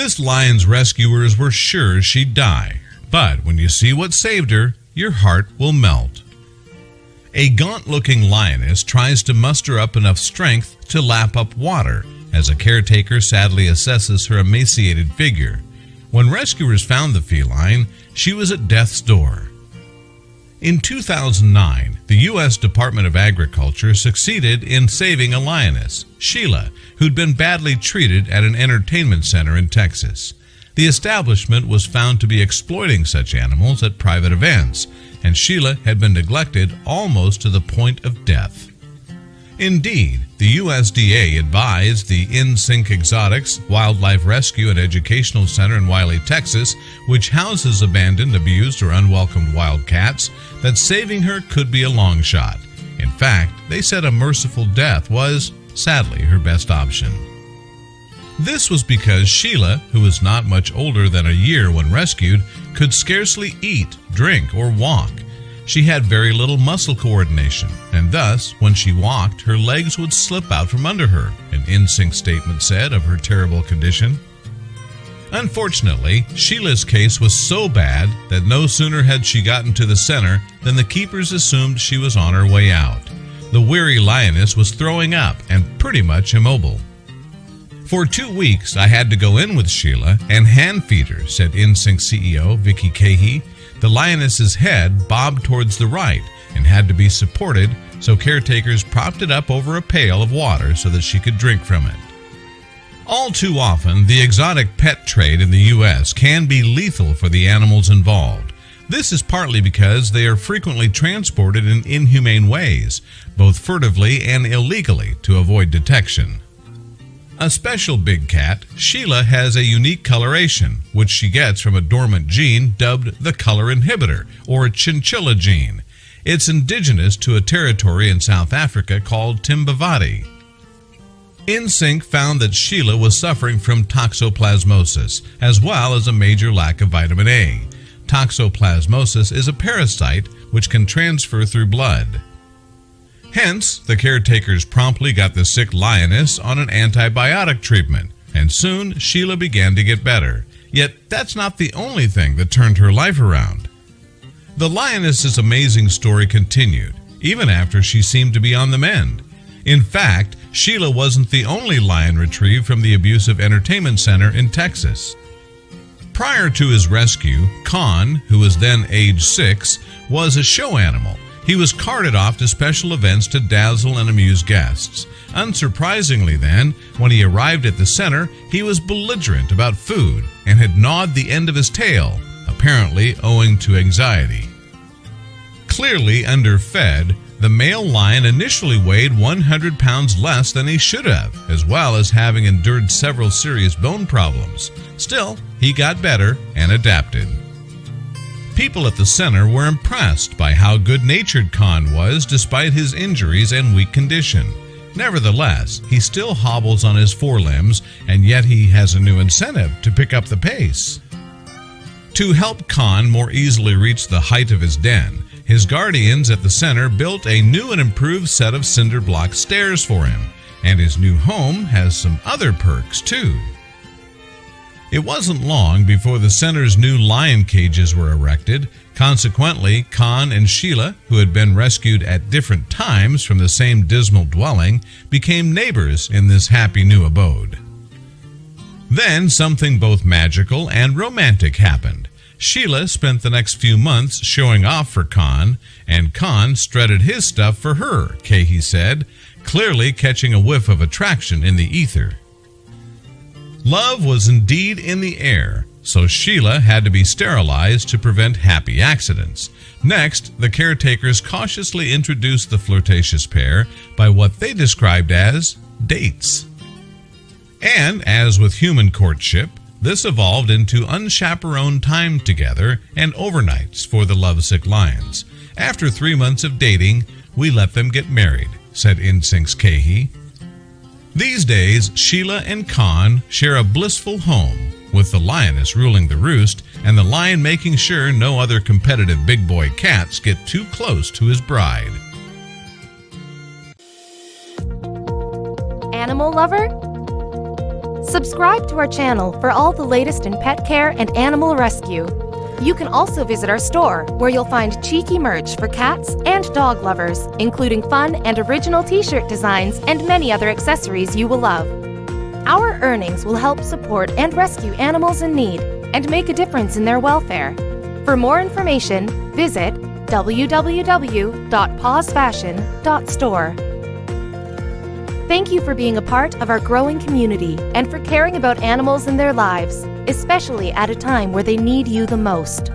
This lion's rescuers were sure she'd die, but when you see what saved her, your heart will melt. A gaunt-looking lioness tries to muster up enough strength to lap up water as a caretaker sadly assesses her emaciated figure. When rescuers found the feline, she was at death's door. In 2009, the U.S. Department of Agriculture succeeded in saving a lioness, Sheila, who'd been badly treated at an entertainment center in Texas. The establishment was found to be exploiting such animals at private events, and Sheila had been neglected almost to the point of death. Indeed, the USDA advised the InSync Exotics Wildlife Rescue and Educational Center in Wiley, Texas, which houses abandoned, abused, or unwelcomed wild cats, that saving her could be a long shot. In fact, they said a merciful death was, sadly, her best option. This was because Sheila, who was not much older than a year when rescued, could scarcely eat, drink, or walk. She had very little muscle coordination, and thus, when she walked, her legs would slip out from under her, an InSync statement said of her terrible condition. Unfortunately, Sheila's case was so bad that no sooner had she gotten to the center than the keepers assumed she was on her way out. The weary lioness was throwing up and pretty much immobile. For 2 weeks, I had to go in with Sheila and hand feed her, said InSync CEO Vicky Cahey. The lioness's head bobbed towards the right and had to be supported, so caretakers propped it up over a pail of water so that she could drink from it. All too often, the exotic pet trade in the U.S. can be lethal for the animals involved. This is partly because they are frequently transported in inhumane ways, both furtively and illegally, to avoid detection. A special big cat, Sheila has a unique coloration, which she gets from a dormant gene dubbed the color inhibitor, or chinchilla gene. It's indigenous to a territory in South Africa called Timbavati. InSync found that Sheila was suffering from toxoplasmosis, as well as a major lack of vitamin A. Toxoplasmosis is a parasite which can transfer through blood. Hence, the caretakers promptly got the sick lioness on an antibiotic treatment, and soon Sheila began to get better. Yet that's not the only thing that turned her life around. The lioness's amazing story continued, even after she seemed to be on the mend. In fact, Sheila wasn't the only lion retrieved from the abusive entertainment center in Texas. Prior to his rescue, Khan, who was then age 6, was a show animal. He was carted off to special events to dazzle and amuse guests. Unsurprisingly then, when he arrived at the center, he was belligerent about food and had gnawed the end of his tail, apparently owing to anxiety. Clearly underfed, the male lion initially weighed 100 pounds less than he should have, as well as having endured several serious bone problems. Still, he got better and adapted. People at the center were impressed by how good-natured Khan was despite his injuries and weak condition. Nevertheless, he still hobbles on his forelimbs, and yet he has a new incentive to pick up the pace. To help Khan more easily reach the height of his den, his guardians at the center built a new and improved set of cinder block stairs for him, and his new home has some other perks too. It wasn't long before the center's new lion cages were erected. Consequently, Khan and Sheila, who had been rescued at different times from the same dismal dwelling, became neighbors in this happy new abode. Then something both magical and romantic happened. Sheila spent the next few months showing off for Khan, and Khan strutted his stuff for her, Cahey said, clearly catching a whiff of attraction in the ether. Love was indeed in the air, so Sheila had to be sterilized to prevent happy accidents. Next, the caretakers cautiously introduced the flirtatious pair by what they described as dates. And as with human courtship, this evolved into unchaperoned time together and overnights for the lovesick lions. After 3 months of dating, we let them get married, said InSync's Cahey. These days, Sheila and Khan share a blissful home, with the lioness ruling the roost and the lion making sure no other competitive big boy cats get too close to his bride. Animal lover? Subscribe to our channel for all the latest in pet care and animal rescue. You can also visit our store, where you'll find cheeky merch for cats and dog lovers, including fun and original t-shirt designs and many other accessories you will love. Our earnings will help support and rescue animals in need and make a difference in their welfare. For more information, visit www.pawsfashion.store. Thank you for being a part of our growing community and for caring about animals and their lives, especially at a time where they need you the most.